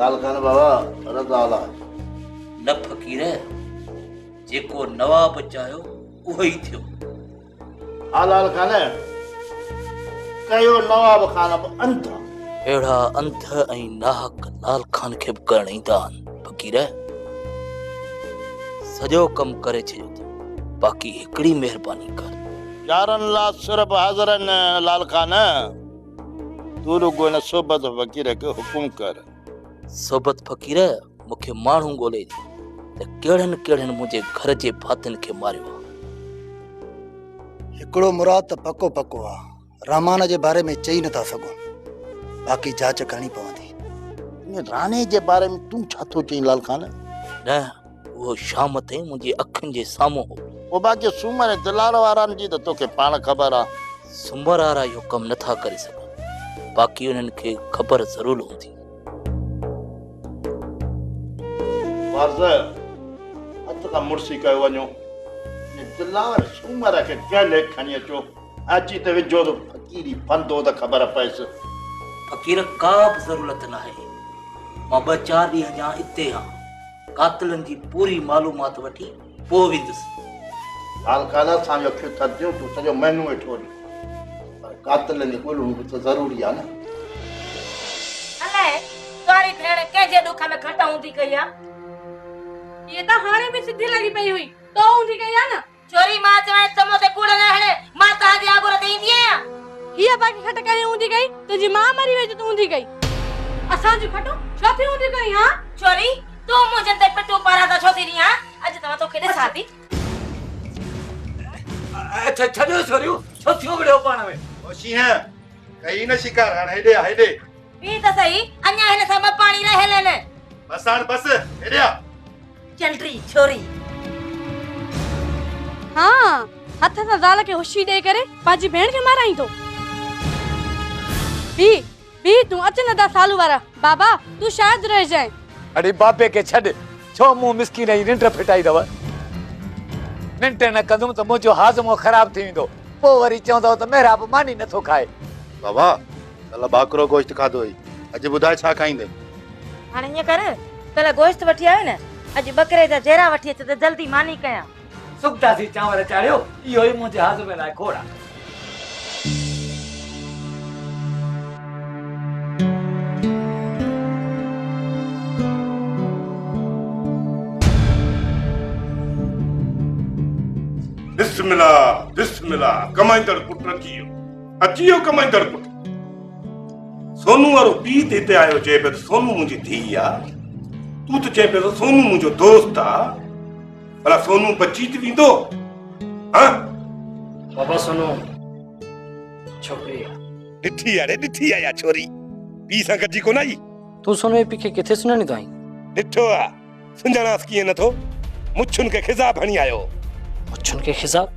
लाल खान बाबा रज़ा अला न फ़क़ीर जेको नवाब चाहियो उहो ई थियो। हा लाल खान कयो नवाब खान बि अंध अहिड़ा अंध ऐं नाहक लाल खान खे बि करण ईंदा आहिनि। फ़क़ीर सॼो कमु करे छॾियो अथई, बाक़ी हिकिड़ी महिरबानी कर। यारनि लाइ सिर्फ़ हाज़िर लाल खान तू रुगो हिन सोबत फ़क़ीर खे हुकुम कर। सोबत फ़क़ीर मूंखे माण्हू ॻोल्हे ॾे त कहिड़नि कहिड़नि मुंहिंजे घर जे भातियुनि खे मारियो आहे। हिकिड़ो मुराद त पको पको आहे, रहमान जे बारे में चई नथा सघूं, बाक़ी जांच करणी पवंदी। राणे जे बारे में तूं छा थो चईं लाल खान? न उहो शाम ताईं मुंहिंजी अखियुनि जे साम्हूं हो। पोइ बाक़ी सूमर दलाल वारनि जी त तोखे पाण ख़बर आहे। सूमर वारा इहो कमु नथा करे सघनि, बाक़ी उन्हनि खे ख़बर ज़रूर हूंदी। हथ खां मुड़सी कयो वञो, दिलावर सूमर खे कंहिं खणी अचो, अची त विझो त फ़क़ीरी फंदो त ख़बर पएसि। फ़क़ीर का बि ज़रूरत न आहे, मां 2-4 ॾींहं जा हिते आहियां, कातिलनि जी पूरी मालूमात वठी पोइ वेंदुसि। लाल खान असांजो अखियूं थधियूं, तूं सॼो महीनो वेठो ॾे, पर कातिलनि जी ॻोल्हण बि त ज़रूरी आहे न। अलाए तुम्हारी भेण कंहिंजे दुख में घट हूंदी कई आहे? ये तो हाणे भी सिधी लगी पई हुई तो हूंदी कई आहे न। चोरी मां चवां त मूं ते कूड़ न हणे, मां तव्हांजे आगुर ते ईंदी आहियां। हीअ बाक़ी खट करे हूंदी कई, तुंहिंजी मां मरी वई त हूंदी कई। असांजी खटो छो थी हूंदी कई? हां चोरी तूं मुंहिंजे ते पिटू पारा त छो थी नी? हां अॼु तव्हां तोखे ॾिसां थी। अच्छा छॾियो छोरियूं, छो थियो विड़ियो पाण में? होशी है कई न शिकार हाणे हेॾे आ, हेॾे पी त सही, अञा हिन सां ॿ पाणी रहियल आहिनि। बस हाणे बस हेॾे आ। चंडरी छोरी हां हथ सां ज़ाल खे होशी ॾेई करे पंहिंजी भेण खे माराई थो। बी तूं अच न दा सालू वारा बाबा, तूं शायद रह जाए। अरे बाबे के छॾ, छो मूं मिसकीन जी निंड फिटाई दव? निंड न कंदुमि त मुंहिंजो हाज़मो ख़राब थी वेंदो, पोइ वरी चवंदव त मेरा बि मानी नथो खाए। बाबा कल बाकरो गोश्त खाधो हुई, अॼु ॿुधाए छा खाईंदे? हाणे ईअं कर, कल गोश्त वठी आयो न, अॼु बकरे जा जेरा वठी अच त जल्दी मानी कयां। सुकतासी चांवर चाढ़ियो, इहो ई मुंहिंजे हाज़मे लाइ खोड़ा। बिस्मिल्लाह बिस्मिल्लाह, कमाईंदड़ पुट अची वियो कमाईंदड़ पुट। सोनू वारो पी ते हिते आयो, चए पियो सोनू मुंहिंजी धीउ आहे, तूं त चए पियो सोनू मुंहिंजो दोस्त आहे। भला सोनू बची थी वेंदो? हाँ बाबा सोनू छोकरी ॾिठी आहे, ॾिठी आहे या छोरी पी सां गॾिजी कोन आई? तू सोनू ए पी खे किथे सुञाणी तो आई? ॾिठो आहे, सुञाणास कीअं नथो? मुछुनि खे खिज़ाब हणी आयो। मुछुनि खे खिज़ाब?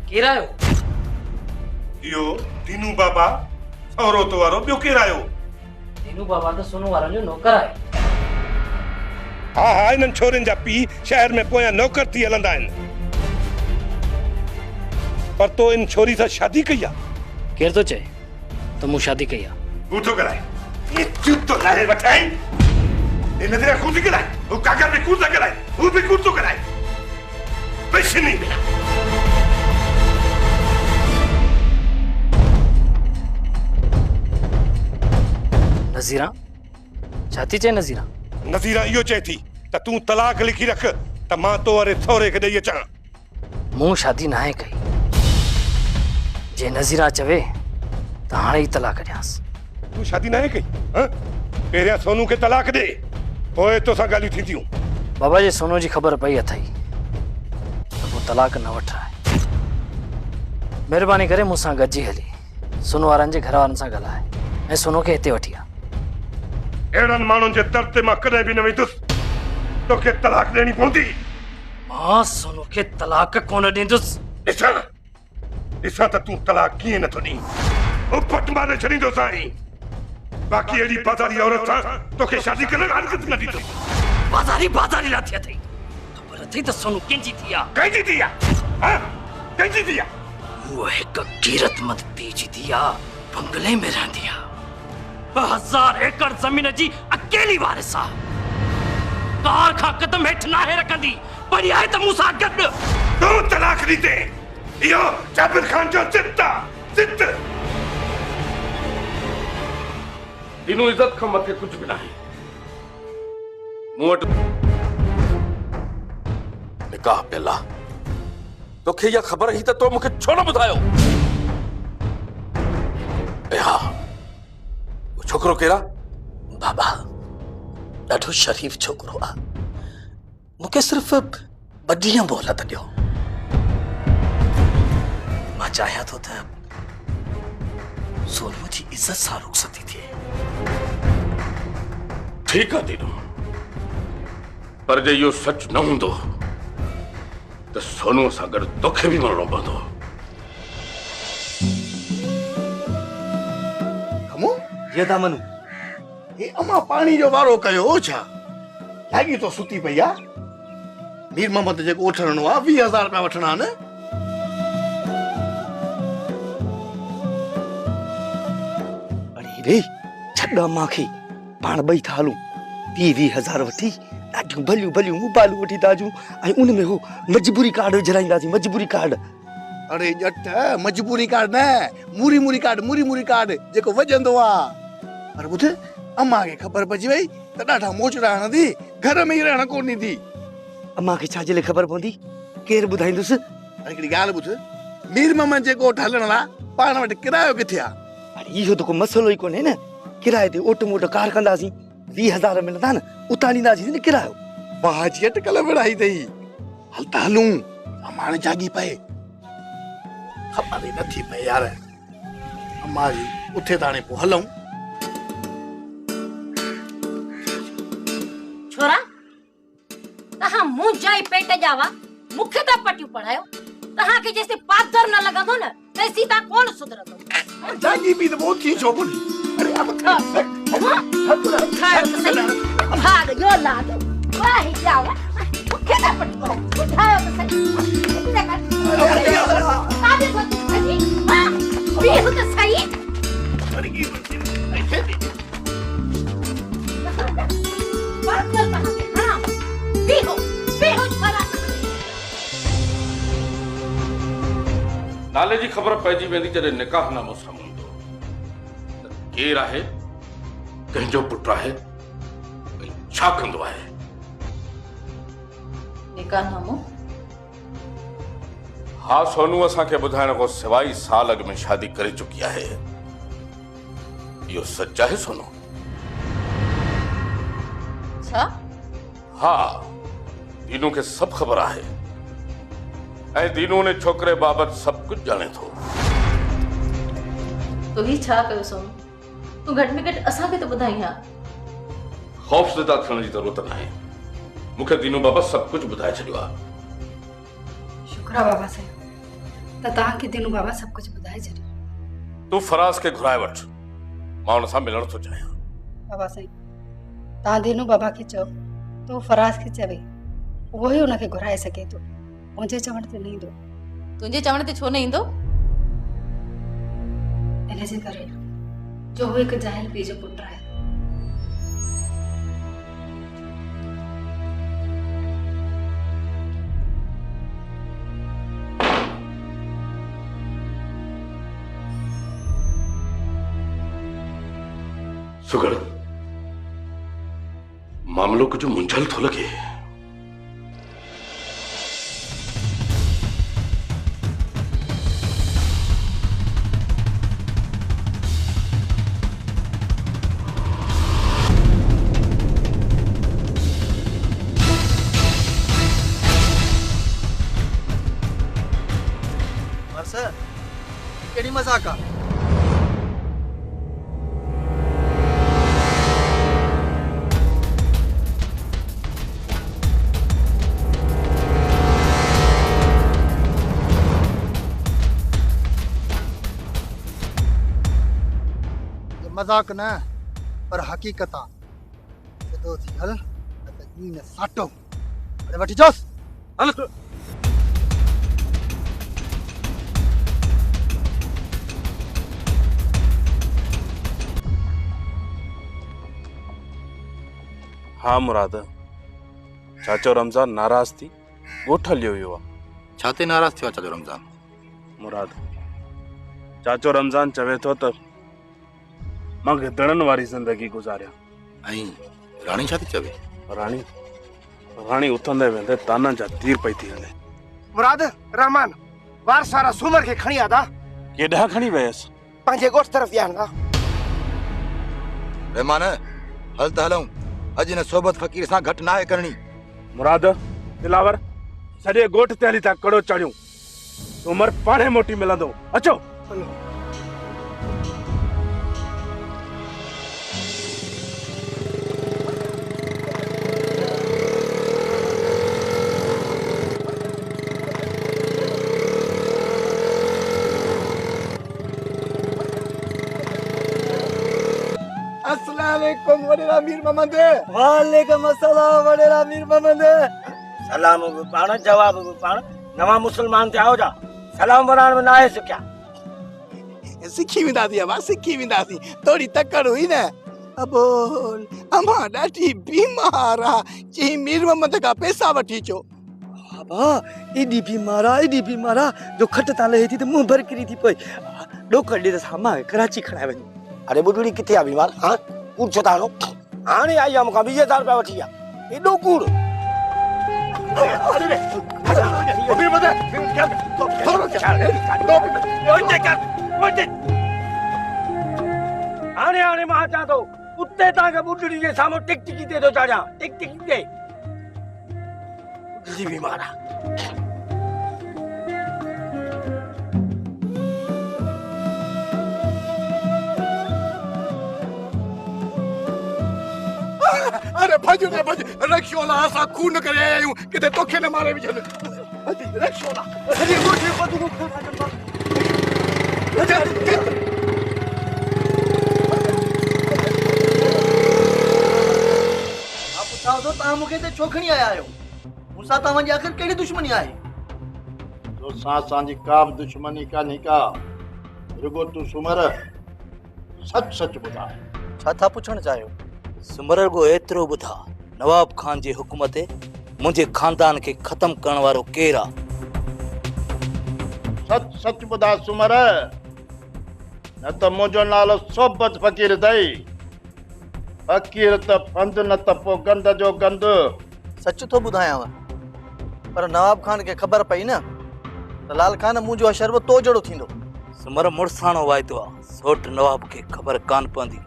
केरु आयो? इहो दीनू बाबा सौरो तो वारो, ॿियो केरु आयो? दीनू बाबा त सोनू वारनि जो नौकर आहे। हा हा, इन्हनि छोरनि जा पी शहर में पोयां नौकर थी हलंदा आहिनि। पर तो इन छोरी सां शादी कई आहे? केरु थो चए त मूं शादी कई आहे? तूं थो कराए, ये जूतो लाहे वठाई, ये नजर कूद कराए, वो कागर में कूद कराए, वो भी कूद तो कराए, पैसे नहीं मिला। नज़ीरा छाती चए? नज़ीरा इहो चए थी त तूं तलाक लिखी रख त मां तो वारे सौरे खे ॾेई अचां। मूं शादी नाहे कई, जे नज़ीरा चवे त हाणे ई तलाक ॾियांसि। तूं शादी नाहे कई? हाँ? पहिरियां सोनू खे तलाक ॾे, पोइ तोसां ॻाल्हियूं थींदियूं। बाबा जे सोनू जी ख़बर पई अथई त पोइ तलाक न वठाए। महिरबानी करे मूंसां गॾिजी हली सोनू वारनि जे घर वारनि सां ॻाल्हाए ऐं सोनू खे हिते वठी आ। अहिड़नि माण्हुनि जे दर ते मां कॾहिं बि न वेंदुसि, तोखे तलाक ॾियणी पवंदी। मां सोनू खे तलाक कोन ॾींदुसि। ॾिसां त तूं तलाक कीअं नथो ॾीं, उपट मारे छॾींदो साईं। बाक़ी अहिड़ी बाज़ारी औरत सां तोखे शादी करण हरगिज़ न ॾींदुसि। बाज़ारी ला थी अथई, ख़बर अथई त सोनू कंहिंजी थी आहे? कंहिंजी थी आहे? हाँ कंहिंजी थी आहे? उहा हिकु ग़ैरतमंद पीउ जी थी आहे, बंगले में रहंदी आहे। 1000 एकड़ ज़मीन जी अकेली वारिस आहे। कार खां कदम हेठि नाहे रखंदी, पड़ी आहे त मूंसां गॾु। तूं तलाक ॾींदे, इहो जाबिर खान जो ज़िद आहे, ज़िद। दीनू इज़त खां मथे कुझु बि नाहे। मूं वटि निकाह पियल आहे। तोखे इहा ख़बर हुई त तो मूंखे छो न ॿुधायो? ऐं हा, उहो छोकिरो केरु आहे? बाबा ॾाढो शरीफ़ छोकिरो आहे। मूंखे सिर्फ़ु 2 ॾींहं मोहलत ॾियो। मां चाहियां थो त सोनू जी इज़त सां रुख़सती थिए। ठीकु आहे दीनू, पर जे इहो सच न हूंदो त सोनूअ सां गॾु तोखे बि मरणो पवंदो। कमो ये था मनु हे अमा पाणी जो वारो कयो छा? लागी तो सुती पई आहे। मीर मोहम्मद जेको वठणो आहे 20,000 रुपया वठणा न। अरे रे छॾ अम्मा खे, पाण ॿई था हलूं। 20,000 वठी ॾाढियूं भलियूं भलियूं मोबाइलूं वठी था अचूं ऐं उन में हो मजबूरी कार्ड विझराईंदासीं। मजबूरी कार्ड। अरे ॼट, मजबूरी कार्ड न, मूरी मूरी कार्ड जेको वजंदो आहे। पर ॿुध, अम्मा खे ख़बर पइजी वई त ॾाढा मोचड़ा हणंदी, घर में ई रहण कोन ॾींदी। अम्मा खे छाजे लाइ ख़बर पवंदी? केरु ॿुधाईंदुसि? अरे हिकिड़ी ॻाल्हि ॿुध, मीर मोहम्मद जे ॻोठ हलण लाइ पाण वटि किरायो किथे आहे? अरे इहो त को मसइलो ई कोन्हे न। किराए ते ओट मोट कार कंदासीं, 20,000 मिलंदा न, उतां ॾींदासीं न किरायो। वाह जी अटकल विढ़ाई अथई। हल त हलूं, अम्मा हाणे जागी पए। ख़बर ई नथी पए यार। अम्मा जी उथे त हाणे पोइ हलूं। छोरा तहां मुंहिंजा ई पेट जा हुआ, मूंखे त पटियूं पढ़ायो। तहांखे जेसि पादर न लॻंदो न तेसि तव्हां कोन सुधरंदो। जागी बि त बहुत थी छो कोन्हे। अरे अब खायो त सही, भाग यो लाद वाही जावा, मूंखे त पटियूं ॿुधायो त सही। काॾे वठी अची मां बीहु त सही। अरे की ऐसे पागल तहांखे हराम बीहो छोरा। नाले जी ख़बर पइजी वेंदी जॾहिं निकाहनामो साम्हूं हूंदो त केरु आहे, कंहिंजो पुटु आहे, ऐं छा कंदो आहे। निकाहनामो? हा, सोनू असांखे ॿुधाइण खां सवाइ साल अॻु में शादी करे चुकी आहे। इहो सच आहे सोनू? छा? हा, दीनू खे सभु ख़बर आहे ऐं दीनू ने छोकिरे बाबति सभु कुझु ॼाणे थो। तो ही छा कयो सोनू? तू घटि में घटि असांखे त ॿुधाई हा। ख़ौफ़ज़दा थियण जी ज़रूरत नाहे। मूंखे दीनू बाबति सभु कुझु ॿुधाए छॾियो आहे। शुक्र आहे बाबा साईं, त तव्हांखे दीनू बाबा सभु कुझु ॿुधाए छॾियो। तूं फराज़ खे घुराए वठ, मां हुन सां मिलण थो चाहियां। बाबा साईं, तव्हां दीनू बाबा खे चओ तो फराज़ खे चवे, उहो ई हुनखे घुराए सघे थो। मुंहिंजे चवण ते न ईंदो। तुंहिंजे चवण ते छो न ईंदो? इन जे करे जो हू हिकु जाहिल पीउ जो पुटु आहे। सुगड़, मामलो कुछ मुंझल थो लगे। सर केड़ी मजाक आ? मजाक न पर हकीकत आ। जदो थी हल त इन साटो अरे वठी जोस हल। हाँ मुराद, चाचो रमज़ान नाराज़ थी ॻोठ हलियो वियो आहे। छा ते नाराज़ थियो आहे चाचो रमज़ान? मुराद, चाचो रमज़ान चवे थो त मां गिदड़नि वारी ज़िंदगी गुज़ारियां। ऐं राणी छा थी चवे? राणी उथंदे वेंदे ताननि जा तीर पई थी हले। मुराद, रहमान वार सारा सूमर खे खणी आदा। केॾांहुं खणी वियसि? पंहिंजे ॻोठ तरफ़ विया। रहमान, हल त हलूं। अॼु हिन सोबत फ़कीर सां घटि नाहे करणी। मुराद, दिलावर, सॼे ॻोठ ते हली था कड़ो चढ़ियूं। सूमर पाणे मोटी मिलंदो। अचो। अस्सलामुअलैकुम वडेरा मीर मोहम्मद। वालेकुम अस्सलाम वडेरा मीर मोहम्मद। सलाम बि पाण, जवाब बि पाण। नवा मुसलमान थिया हो जा, सलाम वराण में ना आहे सिखिया। सिखी वेंदासीं अबा, सिखी वेंदासीं। थोड़ी तकड़ हुई न। अबोल अम्मा ॾाढी बीमार आहे, चई मीर मोहम्मद खां पैसा वठी अचो। बाबा एडी बीमार आहे जो खट ताले थी त मुंह भर किरी थी पई। डोकर ॾे त सामा कराची खणाए वञी। अरे बुढड़ी किथे आ बीमार? हां कूड़ छो तानो? हाणे आई आ मूंखां 20,000 रुपया वठी आ। एडो कूड़। अरे मीर मोहम्मद थोरो हाणे मां अचां थो। कुत्ते तव्हांखे बुढड़ी जे साम्हूं टिक टिकी ते थो चाढ़ियां। टिक टिकी ते बुढड़ी बीमार आहे। अरे भज रे भज, रक्षोला असां खून करे आया आहियूं, किथे तोखे न मारे विझनि। रक्षोला अरे मुझे बदू खा खा। आप पुछाओ तो तव्हां मूंखे ते छो खणी आया आहियो? मूंसां तव्हांजी आख़िर कहिड़ी दुश्मनी आहे? तोसां असांजी का बि दुश्मनी कान्हे का। रुगो तूं सुमर सच सच ॿुधाए। छा था पुछण चाहियो? सुमर रुगो एतिरो ॿुधा, नवाब खान जे हुकुम ते मुंहिंजे खानदान खे ख़तम करण वारो केरु आहे? सच सच ॿुधा सुमर, न त मुंहिंजो नालो सोबत फ़कीर अथई। फ़कीर त फंद न त पोइ गंद जो गंद। सच थो ॿुधायांव, पर नवाब खान खे ख़बर पई न त लाल खान मुंहिंजो अशरब तो जहिड़ो थींदो। सुमर मुड़साणो वाइदो आहे, सोट नवाब खे ख़बर कान पवंदी।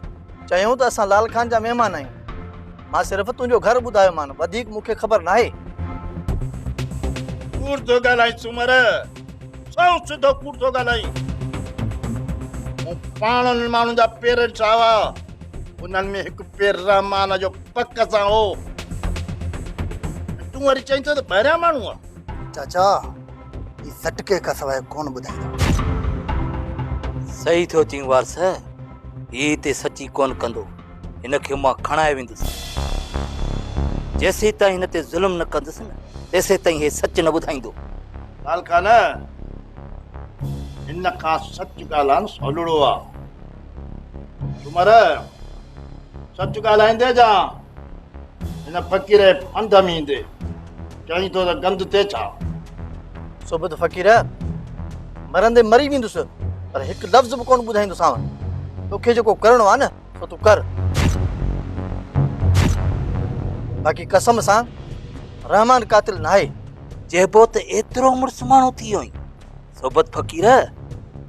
चयूं त असां लाल खान जा महिमान आहियूं। मां सिर्फ़ तुंहिंजो घर ॿुधायो मान, वधीक मूंखे ख़बर नाहे। कूड़ थो ॻाल्हाई सुमर, सौ सिधो कूड़ थो ॻाल्हाई। मूं पाण उन्हनि माण्हुनि जा पेर ठावा, उन्हनि में हिकु पेर रहमान जो पक सां हो। तूं वरी चईं थो त ॿाहिरियां माण्हू आहे। चाचा ही सटके खां सवाइ कोन ॿुधाईंदो। सही थियो चईं वारस, ही ते सची कोन कंदो। हिनखे मां खणाए वेंदुसि। जेसीं ताईं हिन ते ज़ुल्म न कंदुसि न, तेसीं ताईं हे सच न ॿुधाईंदो। लाल खान, हिन खां सच ॻाल्हाइण सवलो आहे। सुमर सच ॻाल्हाईंदे जा हिन फ़कीर फंद में ईंदे। चईं थो त गंद थिए छा? सोबत फ़कीर मरंदे मरी वेंदुसि, पर हिकु लफ़्ज़ बि कोन ॿुधाईंदोसांव। तोखे जेको करिणो आहे न सो तूं कर। बाक़ी कसम सां रहमान कातिल नाहे। चइबो त एतिरो मुड़ुस माण्हू थी वियो। सोबत फ़कीर,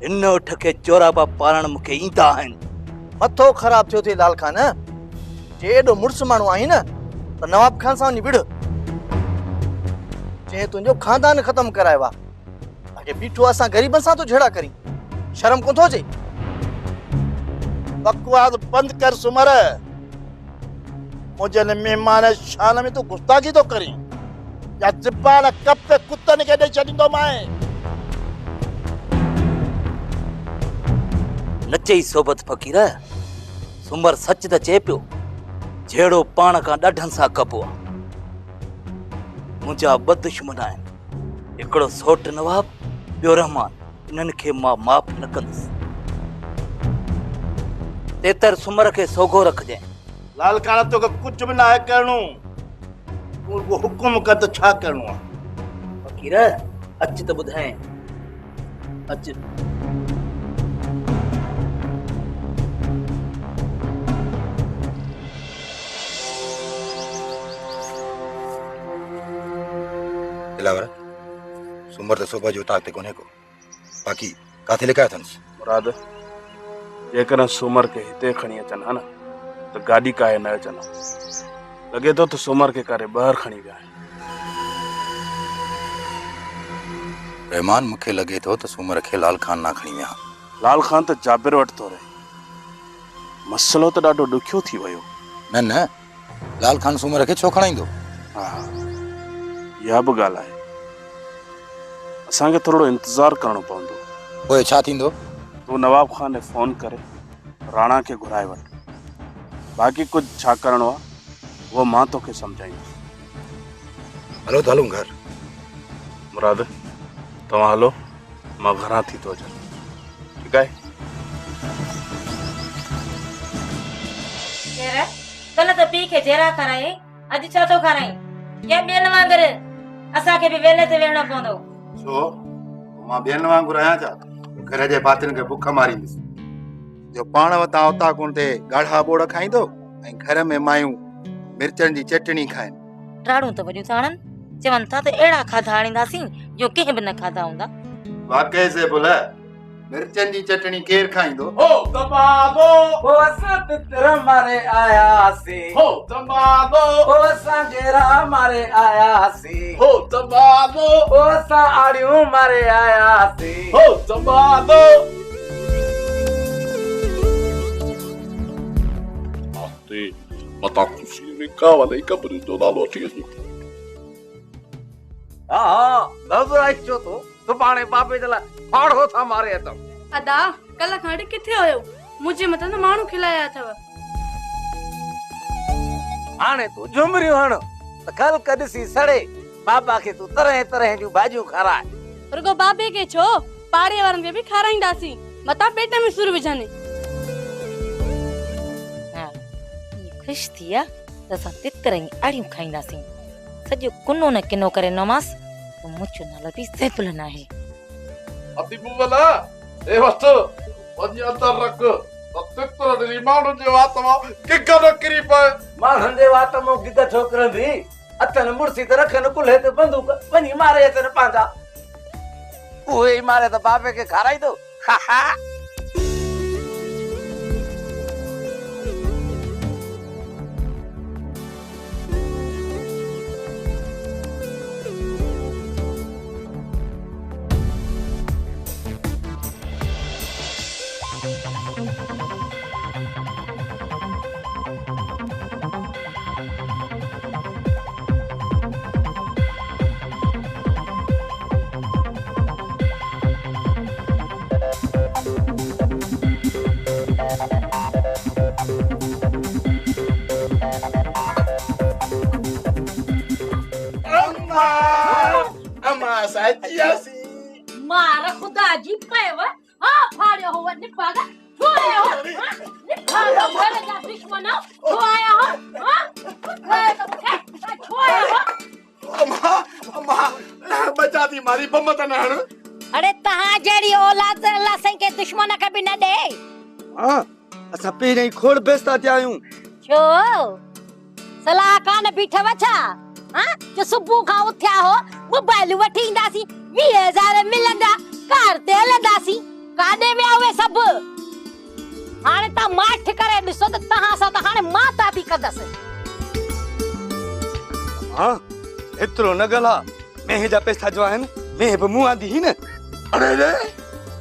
हिन उठ खे चोराबा पालण मूंखे ईंदा आहिनि। मथो ख़राब थियो थिए लाल खान। जे एॾो मुड़ुस माण्हू आहीं न त नवाब खान सां वञी विढ़। जे तुंहिंजो खानदान ख़तम करायो आहे, बाक़ी बीठो असां ग़रीबनि सां तो झेड़ा करी। शर्म कोन थो अचे? बकवास बंद कर सुमर। मुझे मेहमान शान में तो गुस्ताखी तो करी या ज़बान कब पे कुत्तन के ॾेई छॾींदो माए। न चई सोबत फ़कीर, सुमर सच त चए पियो। जहिड़ो पाण खां ॾाढनि सां कबो आहे। मुंहिंजा ॿ दुश्मन आहिनि, हिकिड़ो सोट नवाब, ॿियो रहमान। इन्हनि खे मां माफ़ न कंदुसि। तेतर सुमर खे सोघो रखजांइ। लाल काला तो कुछ भी ना है करणो वो हुकुम कर तो छा करणो आहे फकीर अच त ॿुधाए अच दिलावर सूमर तो सुबह जो ताकते कोने को बाकी काथे लिखा अथनस मुराद जेकर सूमर के हिते खणी अचन हा न तो गाड़ी काहे न अचन लगे तो सूमर के करे बाहर खणी विया रहमान मुखे लगे तो सूमर के लाल खान ना खणी विया लाल खान तो जाबिर वट तो रहे मसलो तो ॾाढो ॾुखियो थी वियो न न लाल खान सूमर के छो खणाईंदो हा इहा बि ॻाल्हि आहे असांखे थोरो इंतज़ारु करणो पवंदो पोइ छा थींदो तूं नवाब खान ने फ़ोन करे राणा खे घुराए वठ बाक़ी कुझु छा करिणो आहे उहो मां तोखे सम्झाईंदुसि हलो तो हलूं घर मुराद तव्हां हलो मां घरां थी थो अचां ठीकु आहे केर कल त पी खे जेरा कराई अॼु छा थो खाराई या ॿियनि वांगुरु असांखे बि वेले ते वेहणो पवंदो छो मां ॿियनि वांगुरु आहियां छा घर जे भातियुनि खे बुख मारींदुसि जो पाण वटां उता कोन ते ॻाढ़ा ॿोड़ खाईंदो ऐं घर में मायूं मिर्चनि जी चटणी खाइनि ॾाढो त वॾियूं था आणनि चवनि था त अहिड़ा खाधा आणींदासीं जो कंहिं बि न खाधा हूंदा वाकई से बोला मिर्चनि जी चटणी केर खाईंदो हो दबादो हो असां तितर मारे आयासीं हो दबादो हो असां घेरा मारे आयासीं हो दबादो हो असां आड़ियूं मारे आयासीं हो दबादो आते मता खुशी में कावले कब्र जो नालो थी हा घबराए छो तो सुभाणे बाबे जे लाइ फाड़ो था मारे अथव अदा कल खाड़ी किथे आयो मुझे मत न माण्हू खिलाया अथव हाणे तू झुमरियूं हण त कल कॾसी सड़े बाबा खे तू तरह तरह जूं भाॼियूं खाराए रुगो बाबे के छो पाड़े वारनि खे बि खाराईंदासीं मता पेट में सुर विझाने ख़ुशि थी आहे त असां तितर ई आड़ियूं खाईंदासीं सॼो कुनो न किनो करे नमास मुंहिंजो नालो बि सैफुल न आहे अति बुवला ए वस्त वञी अंदर रख तितर ॾिनी माण्हुनि जे वात मां किक न किरी पए माण्हुनि जे वात मां किक छोकिरनि अथनि मुड़सी त रखनि कुल्हे ते बंदूक वञी मारे अचनि पंहिंजा उहे ई मारे त बाबे खे खाराईंदो हा हा मार खुदा जी पेव हा फाड़ियो हो निभागा छोड़े हो निभागा मेरे जा दुश्मन हो आया हो छोड़े हो अम्मा बचा दी मारी बम त न हण अरे तहां जेड़ी औलाद अल्लाह सही के दुश्मन के भी न दे हां असा पहिरे ही खोड़ बेस्ता थिया आहियूं छो सलाह कान बीठा वछा हां जो सुबह का उठया हो मोबाइल वठी इंदासी 20000 मिलंदा कार ते हलंदासी काडे वे आवे सब हाने ता माठ करे दिसो त तहां सा त हाने माता भी कदस हां एतरो न गला मैं जा पैसा जो आहिन मैं बि मुंह आंदी ही न अरे रे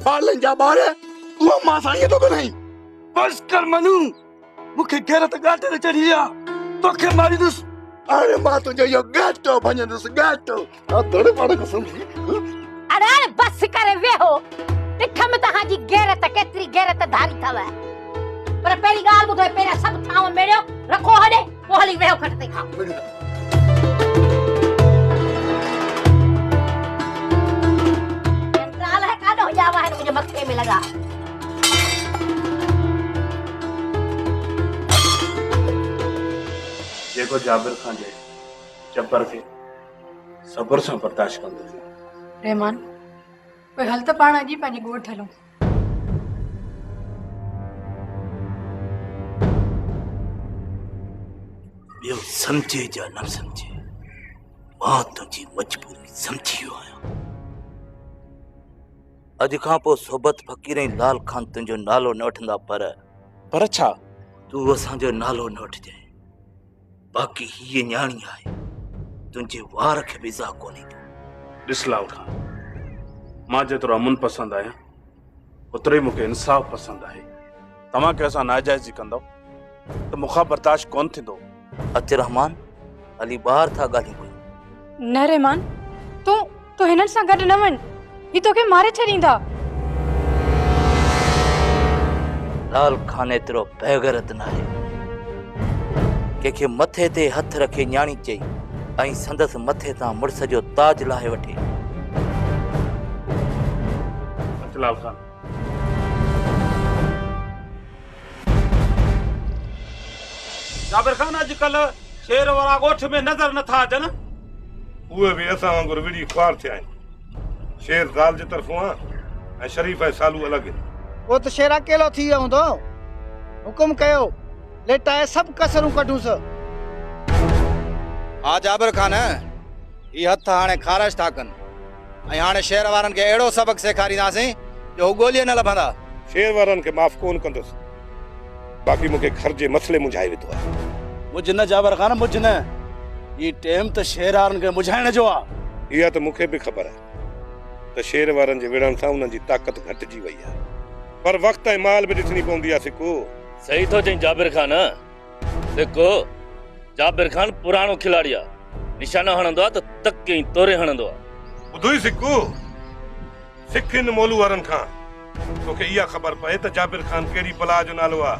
बालन जा बारे तू मां साईं तो नहीं बस कर मनु मुखे गैरत गाटे चढ़ी आ तोखे मारी दुस अरे मां तुझे यो गाटो भजनस गाटो आ तोड़े पाड़ को समझी अरे बस करे वे हो दिख में तहां जी गैरत केतरी गैरत धारी थव पर पहली गाल बुधो पेरा सब थाव मेड़ो रखो हडे पोहली वेहो खटते खा अंतराल है काडो जावा है मुझे मक्के में लगा जेको जाबिर खान जे जबर खे सब्र सां बर्दाश्त कंदो। रहमान कोई हल त पाण अॼु पंहिंजे ॻोठ हलूं। ॿियो सम्झे या न सम्झे, मां तुंहिंजी मजबूरी सम्झी वियो आहियां। अॼु खां पोइ सोबत फ़कीर ऐं लाल खान तुंहिंजो नालो न वठंदा, पर छा तूं असांजो नालो न वठिजांइ। बाक़ी हीअ न्याणी आहे, तुंहिंजे वार खे बि इज़ा कोन्हे। ॾिस लाल खान, मां जेतिरो अमुन पसंदि आहियां ओतिरो ई मूंखे इंसाफ़ पसंदि आहे। तव्हां के असां नाजाइज़ी कंदव त मूंखां बर्दाश्त कोन थींदो। अच रहमान, हली ॿाहिरि था ॻाल्हियूं। न रहमान, तूं हिननि सां गॾु न वञ, ही तोखे मारे छॾींदा। लाल खान एतिरो बेगरत न आहे, कंहिंखे मथे ते हथ रखे न्याणी चई ऐं संदसि मथे तां मुड़िस जो ताज लाहे वठे। लाल खान, जाबिर खान अॼुकल्ह शेर वारा ॻोठ में नज़र नथा अचनि। उहे बि असां वांगुरु विड़ी ख्वार थिया आहिनि। शेर ज़ाल जे तरफ़ो आहे ऐं शरीफ़ ऐं सालू अलॻि आहिनि। वो तो शेर अकेलो थी वियो हूंदो। हुकुम कयो, लेटाए सभु कसरूं कढूंसि। हा जाबिर खान, ही हथ हाणे ख़ारिज था कनि ऐं हाणे शेर वारनि खे अहिड़ो सबक़ सेखारींदासीं जो हू ॻोल्हे न लभंदा। शेर वारनि खे माफ़ कोन कंदुसि, बाक़ी मूंखे घर जे मसइले मुंझाए विधो आहे। मुझ न जाबिर खान, मुझ न। ही टेम त शेर वारनि खे मुझाइण जो आहे। इहा त मूंखे बि ख़बर आहे त शेर वारनि जे विढ़ण सां उन्हनि जी ताक़त घटिजी वई आहे, पर वक़्त ऐं माल बि ॾिसणी पवंदी आहे। सिको सही थो चई जाबिर खान। सिको जाबिर खान पुराणो खिलाड़ी आहे, निशाना हणंदो आहे त तक कई तोरे हणंदो आहे। ॿुधो ई सिको, सिखिन मोलू वारनि खां तोखे इहा ख़बर पए त जाबिर खान कहिड़ी बला जो नालो आहे।